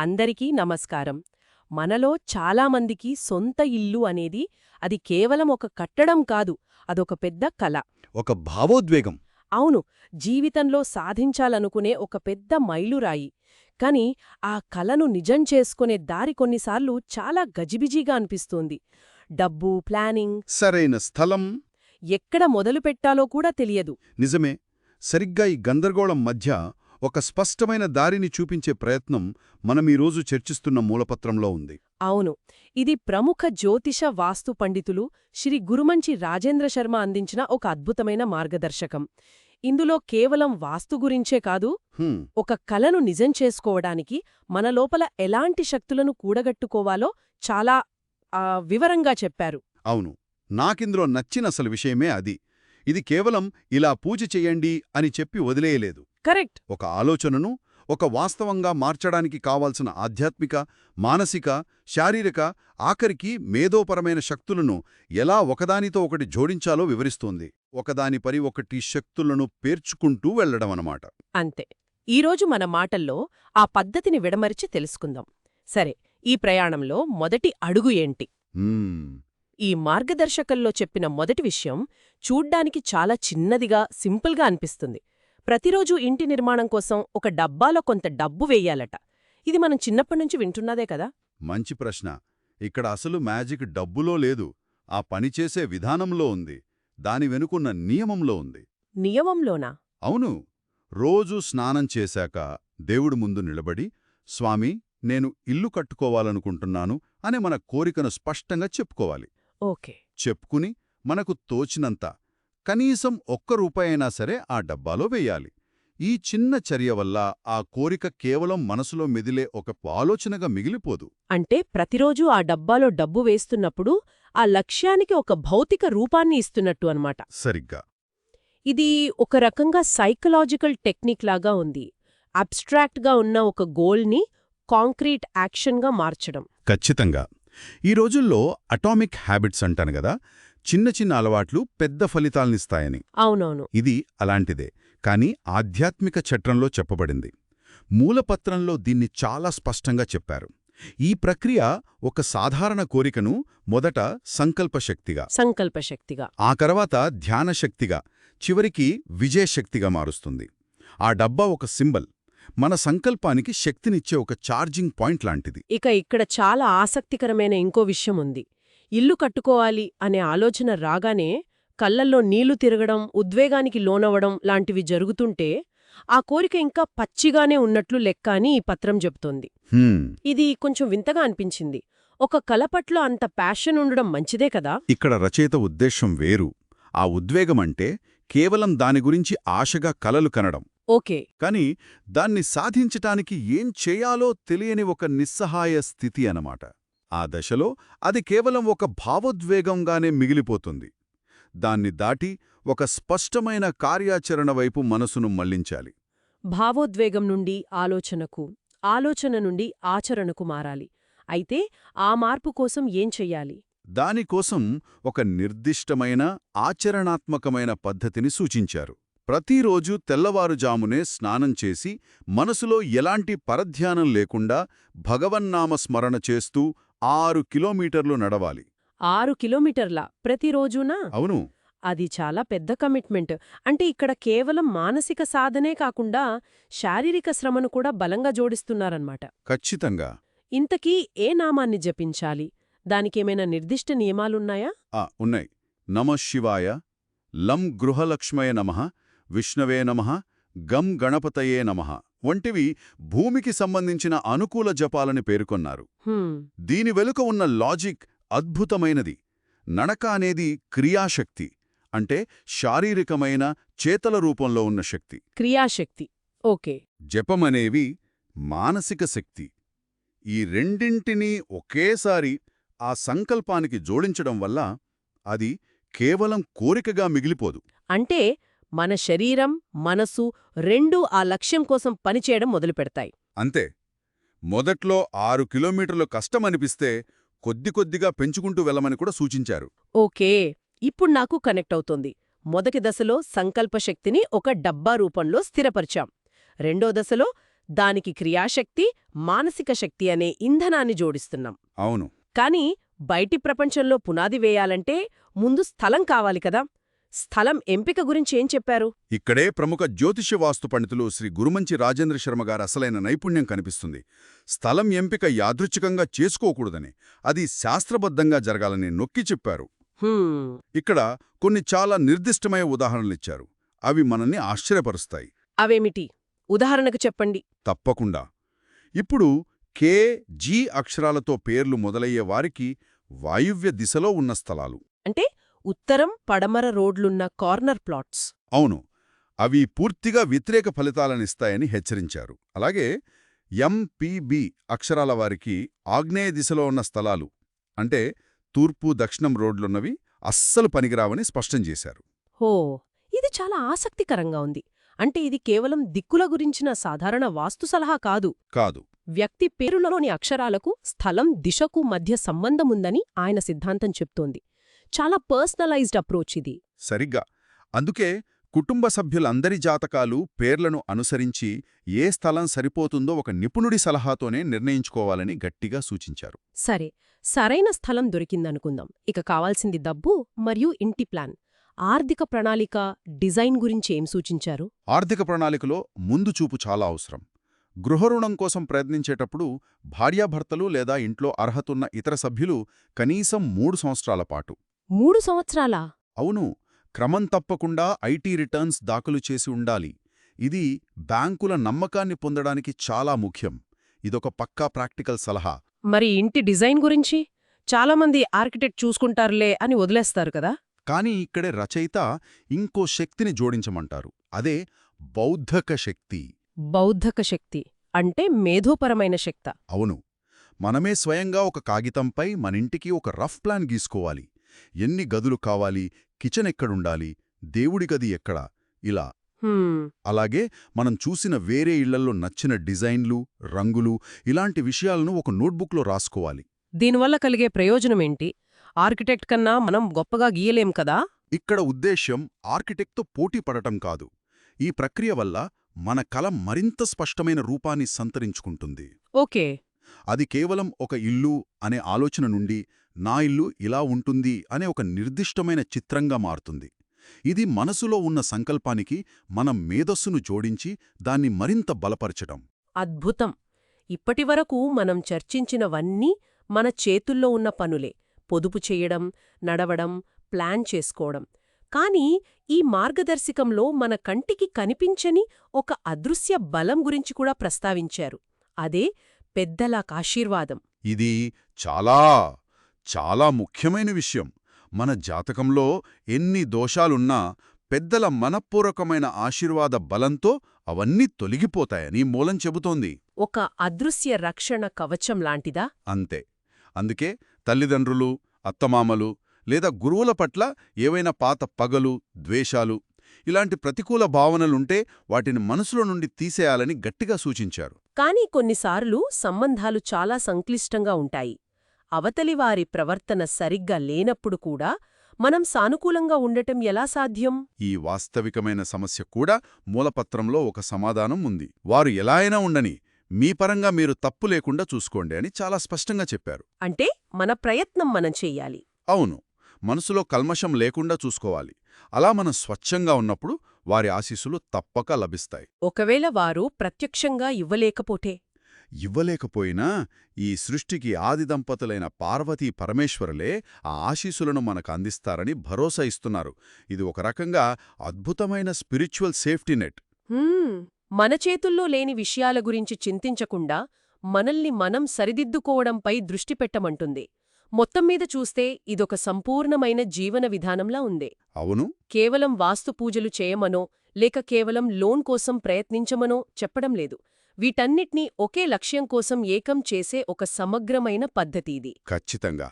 అందరికీ నమస్కారం. మనలో చాలామందికి సొంత ఇల్లు అనేది అది కేవలం ఒక కట్టడం కాదు, అదొక పెద్ద కల. ఒక భావోద్వేగం. అవును, జీవితంలో సాధించాలనుకునే ఒక పెద్ద మైలురాయి. కాని ఆ కలను నిజం చేసుకునే దారి కొన్నిసార్లు చాలా గజిబిజిగా అనిపిస్తుంది. డబ్బు, ప్లానింగ్, సరైన స్థలం. ఎక్కడ మొదలుపెట్టాలో కూడా తెలియదు. నిజమే. సరిగ్గా ఈ గందరగోళం మధ్య ఒక స్పష్టమైన దారిని చూపించే ప్రయత్నం మనమీరోజు చర్చిస్తున్న మూలపత్రంలో ఉంది. అవును, ఇది ప్రముఖ జ్యోతిష వాస్తు పండితులు శ్రీ గురుమంచి రాజేంద్ర శర్మ అందించిన ఒక అద్భుతమైన మార్గదర్శకం. ఇందులో కేవలం వాస్తు గురించే కాదు, ఒక కలను నిజం చేసుకోవడానికి మన లోపల ఎలాంటి శక్తులను కూడగట్టుకోవాలో చాలా వివరంగా చెప్పారు. అవును, నాకిందులో నచ్చిన అసలు విషయమే అది. ఇది కేవలం ఇలా పూజ చెయ్యండి అని చెప్పి వదిలేయలేదు. కరెక్ట్. ఒక ఆలోచనను ఒక వాస్తవంగా మార్చడానికి కావాల్సిన ఆధ్యాత్మిక, మానసిక, శారీరక, ఆఖరికి మేధోపరమైన శక్తులను ఎలా ఒకదానితో ఒకటి జోడించాలో వివరిస్తోంది. ఒకదానిపై ఒకటి శక్తులను పేర్చుకుంటూ వెళ్లడమన్నమాట. అంతే. ఈరోజు మన మాటల్లో ఆ పద్ధతిని విడమరిచి తెలుసుకుందాం. సరే, ఈ ప్రయాణంలో మొదటి అడుగు ఏంటి? ఈ మార్గదర్శకల్లో చెప్పిన మొదటి విషయం చూడ్డానికి చాలా చిన్నదిగా, సింపుల్గా అనిపిస్తుంది. ప్రతిరోజూ ఇంటి నిర్మాణం కోసం ఒక డబ్బాలో కొంత డబ్బు వెయ్యాలట. ఇది మనం చిన్నప్పటినుంచి వింటున్నదే కదా. మంచి ప్రశ్న. ఇక్కడ అసలు మ్యాజిక్ డబ్బులో లేదు, ఆ పనిచేసే విధానంలో ఉంది. దాని వెనుకున్న నియమంలో ఉంది. నియమంలోనా? అవును. రోజూ స్నానం చేశాక దేవుడు ముందు నిలబడి, స్వామీ, నేను ఇల్లు కట్టుకోవాలనుకుంటున్నాను అని మన కోరికను స్పష్టంగా చెప్పుకోవాలి. ఓకే. చెప్పుకుని మనకు తోచినంత, కనీసం ₹1 సరే ఆ డబ్బాలో వెయ్యాలి. ఈ చిన్న చర్య వల్ల ఆ కోరిక కేవలం మనసులో మెదిలే ఒక ఆలోచనగా మిగిలిపోదు. అంటే ప్రతిరోజూ ఆ డబ్బాలో డబ్బు వేస్తున్నప్పుడు ఆ లక్ష్యానికి ఒక భౌతిక రూపాన్ని ఇస్తున్నట్టు అన్నమాట. సరిగ్గా. ఇది ఒక రకంగా సైకలాజికల్ టెక్నిక్ లాగా ఉంది. అబ్స్ట్రాక్ట్గా ఉన్న ఒక గోల్ని కాంక్రీట్ యాక్షన్గా మార్చడం. ఖచ్చితంగా. ఈ రోజుల్లో అటామిక్ హ్యాబిట్స్ అంటాను గదా, చిన్న చిన్న అలవాట్లు పెద్ద ఫలితాల్నిస్తాయని. అవునవును. ఇది అలాంటిదే, కాని ఆధ్యాత్మిక చట్రంలో చెప్పబడింది. మూలపత్రంలో దీన్ని చాలా స్పష్టంగా చెప్పారు. ఈ ప్రక్రియ ఒక సాధారణ కోరికను మొదట సంకల్పశక్తిగా, ఆ తర్వాత ధ్యానశక్తిగా, చివరికి విజయశక్తిగా మారుస్తుంది. ఆ డబ్బా ఒక సింబల్, మన సంకల్పానికి శక్తినిచ్చే ఒక ఛార్జింగ్ పాయింట్ లాంటిది. ఇక్కడ చాలా ఆసక్తికరమైన ఇంకో విషయం ఉంది. ఇల్లు కట్టుకోవాలి అనే ఆలోచన రాగానే కళ్లల్లో నీళ్లు తిరగడం, ఉద్వేగానికి లోనవడం లాంటివి జరుగుతుంటే ఆ కోరిక ఇంకా పచ్చిగానే ఉన్నట్లు లెక్క అని ఈ పత్రం చెబుతోంది. ఇది కొంచెం వింతగా అనిపించింది. ఒక కల పట్ల అంత ప్యాషన్ ఉండడం మంచిదే కదా. ఇక్కడ రచయిత ఉద్దేశం వేరు. ఆ ఉద్వేగమంటే కేవలం దాని గురించి ఆశగా కలలు కనడం. ఓకే. కాని దాన్ని సాధించటానికి ఏం చేయాలో తెలియని ఒక నిస్సహాయ స్థితి అన్నమాట. ఆ దశలో అది కేవలం ఒక భావోద్వేగంగానే మిగిలిపోతుంది. దాన్ని దాటి ఒక స్పష్టమైన కార్యాచరణ వైపు మనసును మళ్లించాలి. భావోద్వేగం నుండి ఆలోచనకు, ఆలోచన నుండి ఆచరణకు మారాలి. అయితే ఆ మార్పు కోసం ఏం చెయ్యాలి? దానికోసం ఒక నిర్దిష్టమైన ఆచరణాత్మకమైన పద్ధతిని సూచించారు. ప్రతిరోజూ తెల్లవారుజామునే స్నానం చేసి మనసులో ఎలాంటి పరధ్యానం లేకుండా భగవన్నామస్మరణ చేస్తూ 6 కిలోమీటర్లు నడవాలి. 6 కిలోమీటర్ల ప్రతిరోజూనా? అవును. అది చాలా పెద్ద కమిట్మెంట్. అంటే ఇక్కడ కేవలం మానసిక సాధనే కాకుండా శారీరక శ్రమను కూడా బలంగా జోడిస్తున్నారన్నమాట. ఖచ్చితంగా. ఇంతకీ ఏ నామాన్ని జపించాలి? దానికేమైనా నిర్దిష్ట నియమాలున్నాయా? ఉన్నాయి. నమః శివాయ, లం గృహలక్ష్మయ నమః, విష్ణవే నమః, గం గణపతయే నమః వంటివి భూమికి సంబంధించిన అనుకూల జపాలని పేర్కొన్నారు. దీని వెనుక ఉన్న లాజిక్ అద్భుతమైనది. నడక అనేది క్రియాశక్తి, అంటే శారీరకమైన చేతల రూపంలో ఉన్న శక్తి. క్రియాశక్తి. ఓకే. జపమనేవి మానసిక శక్తి. ఈ రెండింటినీ ఒకేసారి ఆ సంకల్పానికి జోడించడం వల్ల అది కేవలం కోరికగా మిగిలిపోదు. అంటే మన శరీరం, మనసు రెండూ ఆ లక్ష్యం కోసం పనిచేయడం మొదలుపెడతాయి. అంతే. మొదట్లో 6 కిలోమీటర్లు కష్టమనిపిస్తే కొద్ది కొద్దిగా పెంచుకుంటూ వెళ్ళమని కూడా సూచించారు. ఓకే, ఇప్పుడు నాకు కనెక్ట్ అవుతోంది. మొదటి దశలో సంకల్పశక్తిని ఒక డబ్బా రూపంలో స్థిరపరిచాం. రెండో దశలో దానికి క్రియాశక్తి, మానసిక శక్తి అనే ఇంధనాన్ని జోడిస్తున్నాం. అవును. కానీ బయటి ప్రపంచంలో పునాది వేయాలంటే ముందు స్థలం కావాలి కదా. స్థలం ఎంపిక గురించి ఏం చెప్పారు? ఇక్కడే ప్రముఖ జ్యోతిష్య వాస్తు పండితులు శ్రీ గురుమంచి రాజేంద్ర శర్మ గారి అసలైన నైపుణ్యం కనిపిస్తుంది. స్థలం ఎంపిక యాదృచ్ఛికంగా చేసుకోకూడదని, అది శాస్త్రబద్ధంగా జరగాలని నొక్కి చెప్పారు. ఇక్కడ కొన్ని చాలా నిర్దిష్టమైన ఉదాహరణలిచ్చారు. అవి మనల్ని ఆశ్చర్యపరుస్తాయి. అవేమిటి? ఉదాహరణకు చెప్పండి. తప్పకుండా. ఇప్పుడు కే, జీ అక్షరాలతో పేర్లు మొదలయ్యే వారికి వాయువ్య దిశలో ఉన్న స్థలాలు. అంటే ఉత్తరం, పడమర రోడ్లున్న కార్నర్ ప్లాట్స్. అవును. అవి పూర్తిగా వ్యతిరేక ఫలితాలనిస్తాయని హెచ్చరించారు. అలాగే ఎంపీబీ అక్షరాల వారికి ఆగ్నేయ దిశలో ఉన్న స్థలాలు, అంటే తూర్పు, దక్షిణం రోడ్లున్నవి అస్సలు పనికిరావని స్పష్టం చేశారు. హో, ఇది చాలా ఆసక్తికరంగా ఉంది. అంటే ఇది కేవలం దిక్కుల గురించిన సాధారణ వాస్తు సలహా కాదు. కాదు. వ్యక్తి పేరులలోని అక్షరాలకు స్థలం, దిశకు మధ్య సంబంధముందని ఆయన సిద్ధాంతం చెప్తోంది. చాలా పర్సనలైజ్డ్ అప్రోచ్ ఇది. సరిగ్గా. అందుకే కుటుంబ సభ్యులందరి జాతకాలు, పేర్లను అనుసరించి ఏ స్థలం సరిపోతుందో ఒక నిపుణుడి సలహాతోనే నిర్ణయించుకోవాలని గట్టిగా సూచించారు. సరే, సరైన స్థలం దొరికిందనుకుందాం. ఇక కావాల్సింది డబ్బు మరియు ఇంటి ప్లాన్. ఆర్థిక ప్రణాళిక, డిజైన్ గురించి ఏం సూచించారు? ఆర్థిక ప్రణాళికలో ముందు చూపు చాలా అవసరం. గృహరుణం కోసం ప్రయత్నించేటప్పుడు భార్యాభర్తలు లేదా ఇంట్లో అర్హతున్న ఇతర సభ్యులు కనీసం 3 సంవత్సరాల పాటు. 3 సంవత్సరాలా? అవును. క్రమం తప్పకుండా ఐటీ రిటర్న్స్ దాఖలు చేసి ఉండాలి. ఇది బ్యాంకుల నమ్మకాన్ని పొందడానికి చాలా ముఖ్యం. ఇదొక పక్కా ప్రాక్టికల్ సలహా. మరి ఇంటి డిజైన్ గురించి? చాలామంది ఆర్కిటెక్ట్ చూసుకుంటారులే అని వదిలేస్తారు కదా. కానీ ఇక్కడే రచయిత ఇంకో శక్తిని జోడించమంటారు. అదే బౌద్ధక శక్తి. బౌద్ధక శక్తి అంటే మేధోపరమైన శక్తి. అవును. మనమే స్వయంగా ఒక కాగితంపై మనింటికి ఒక రఫ్ ప్లాన్ గీసుకోవాలి. ఎన్ని గదులు కావాలి, కిచెన్ ఎక్కడుండాలి, దేవుడి గది ఎక్కడ, ఇలా. అలాగే మనం చూసిన వేరే ఇళ్లల్లో నచ్చిన డిజైన్లు, రంగులు, ఇలాంటి విషయాలను ఒక నోట్బుక్లో రాసుకోవాలి. దీనివల్ల కలిగే ప్రయోజనమేంటి? ఆర్కిటెక్ట్ కన్నా మనం గొప్పగా గీయలేం కదా. ఇక్కడ ఉద్దేశ్యం ఆర్కిటెక్ట్తో పోటీ పడటం కాదు. ఈ ప్రక్రియ వల్ల మన కల మరింత స్పష్టమైన రూపాన్ని సంతరించుకుంటుంది. ఓకే. అది కేవలం ఒక ఇల్లు అనే ఆలోచన నుండి నా ఇల్లు ఇలా ఉంటుంది అనే ఒక నిర్దిష్టమైన చిత్రంగా మారుతుంది. ఇది మనసులో ఉన్న సంకల్పానికి మనం మేధస్సును జోడించి దాన్ని మరింత బలపరచడం. అద్భుతం. ఇప్పటివరకు మనం చర్చించినవన్నీ మన చేతుల్లో ఉన్న పనులే. పొదుపు చెయ్యడం, నడవడం, ప్లాన్ చేసుకోవడం. కానీ ఈ మార్గదర్శకంలో మన కంటికి కనిపించని ఒక అదృశ్య బలం గురించి కూడా ప్రస్తావించారు. అదే పెద్దల ఆశీర్వాదం. ఇది చాలా చాలా ముఖ్యమైన విషయం. మన జాతకంలో ఎన్ని దోషాలున్నా పెద్దల మనఃపూర్వకమైన ఆశీర్వాద బలంతో అవన్నీ తొలగిపోతాయని మూలం చెబుతోంది. ఒక అదృశ్య రక్షణ కవచం లాంటిదా? అంతే. అందుకే తల్లిదండ్రులు, అత్తమామలు లేదా గురువుల పట్ల ఏవైనా పాత పగలు, ద్వేషాలు, ఇలాంటి ప్రతికూల భావనలుంటే వాటిని మనసులో నుండి తీసేయాలని గట్టిగా సూచించారు. కానీ కొన్నిసార్లు సంబంధాలు చాలా సంక్లిష్టంగా ఉంటాయి. అవతలివారి ప్రవర్తన సరిగ్గా లేనప్పుడు కూడా మనం సానుకూలంగా ఉండటం ఎలా సాధ్యం? ఈ వాస్తవికమైన సమస్య కూడా మూలపత్రంలో ఒక సమాధానం ఉంది. వారు ఎలా అయినా ఉండని, మీ పరంగా మీరు తప్పు లేకుండా చూసుకోండి అని చాలా స్పష్టంగా చెప్పారు. అంటే మన ప్రయత్నం మనం చెయ్యాలి. అవును. మనసులో కల్మషం లేకుండా చూసుకోవాలి. అలా మనం స్వచ్ఛంగా ఉన్నప్పుడు వారి ఆశీస్సులు తప్పక లభిస్తాయి. ఒకవేళ వారు ప్రత్యక్షంగా ఇవ్వలేకపోతే? ఇవ్వలేకపోయినా ఈ సృష్టికి ఆది దంపతులైన పార్వతీ పరమేశ్వరులే ఆ ఆశీస్సులను మనకు అందిస్తారని భరోసా ఇస్తున్నారు. ఇది ఒక రకంగా అద్భుతమైన స్పిరిచువల్ సేఫ్టీ నెట్. మన చేతుల్లో లేని విషయాల గురించి చింతించకుండా మనల్ని మనం సరిదిద్దుకోవడంపై దృష్టి పెట్టమంటుంది. మొత్తం మీద చూస్తే ఇదొక సంపూర్ణమైన జీవన విధానంలా ఉంది. అవును. కేవలం వాస్తు పూజలు చేయమనో లేక కేవలం లోన్ కోసం ప్రయత్నించమనో చెప్పడం లేదు. వీటన్నిటినీ ఒకే లక్ష్యం కోసం ఏకం చేసే ఒక సమగ్రమైన పద్ధతి ఇది. ఖచ్చితంగా.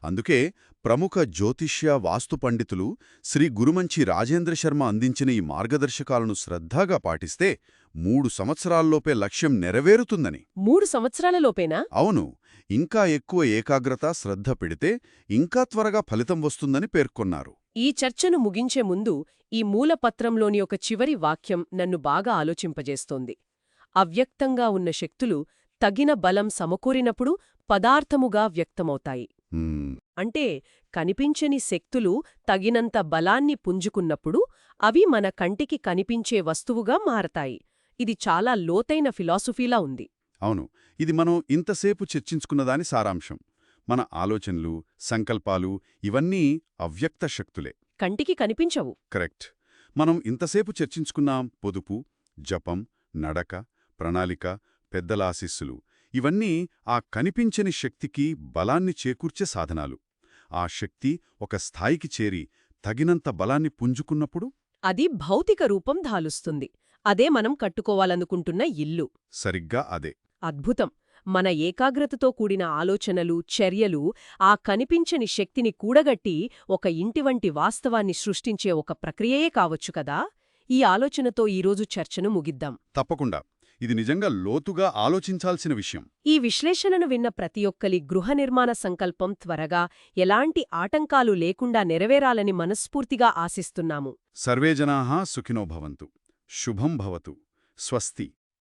అందుకే ప్రముఖ జ్యోతిష్య వాస్తు పండితులు శ్రీ గురుమంచి రాజేంద్ర శర్మ అందించిన ఈ మార్గదర్శకాలను శ్రద్ధగా పాటిస్తే 3 సంవత్సరాల్లోపే లక్ష్యం నెరవేరుతుందని. 3 సంవత్సరాలలోపేనా? అవును. ఇంకా ఎక్కువ ఏకాగ్రత, శ్రద్ధ పెడితే ఇంకా త్వరగా ఫలితం వస్తుందని పేర్కొన్నారు. ఈ చర్చను ముగించే ముందు ఈ మూలపత్రంలోని ఒక చివరి వాక్యం నన్ను బాగా ఆలోచింపజేస్తోంది. అవ్యక్తంగా ఉన్న శక్తులు తగిన బలం సమకూరినప్పుడు పదార్థముగా వ్యక్తమవుతాయి. మ్మ్. అంటే కనిపించని శక్తులు తగినంత బలాన్ని పుంజుకున్నప్పుడు అవి మన కంటికి కనిపించే వస్తువుగా మారతాయి. ఇది చాలా లోతైన ఫిలాసఫీలా ఉంది. అవును, ఇది మనం ఇంతసేపు చర్చించుకున్నదాని సారాంశం. మన ఆలోచనలు, సంకల్పాలు ఇవన్నీ అవ్యక్త శక్తులే. కంటికి కనిపించవు. కరెక్ట్. మనం ఇంతసేపు చర్చించుకున్నాం పొదుపు, జపం, నడక, ప్రణాళిక, పెద్దల ఆశీస్సులు. ఇవన్నీ ఆ కనిపించని శక్తికి బలాన్ని చేకూర్చే సాధనాలు. ఆ శక్తి ఒక స్థాయికి చేరి తగినంత బలాన్ని పుంజుకున్నప్పుడు అది భౌతిక రూపం ధాలుస్తుంది. అదే మనం కట్టుకోవాలనుకుంటున్న ఇల్లు. సరిగ్గా అదే. అద్భుతం. మన ఏకాగ్రతతో కూడిన ఆలోచనలు, చర్యలు ఆ కనిపించని శక్తిని కూడగట్టి ఒక ఇంటివంటి వాస్తవాన్ని సృష్టించే ఒక ప్రక్రియయే కావచ్చు కదా. ఈ ఆలోచనతో ఈరోజు చర్చను ముగిద్దాం. తప్పకుండా. ఇది నిజంగా లోతుగా ఆలోచించాల్సిన విషయం. ఈ విశ్లేషణను విన్న ప్రతి ఒక్కలి గృహ నిర్మాణ సంకల్పం త్వరగా, ఎలాంటి ఆటంకాలు లేకుండా నెరవేరాలని మనస్ఫూర్తిగా ఆశిస్తున్నాము. సర్వే జనాః సుఖినో భవంతు. శుభం భవతు. స్వస్తి.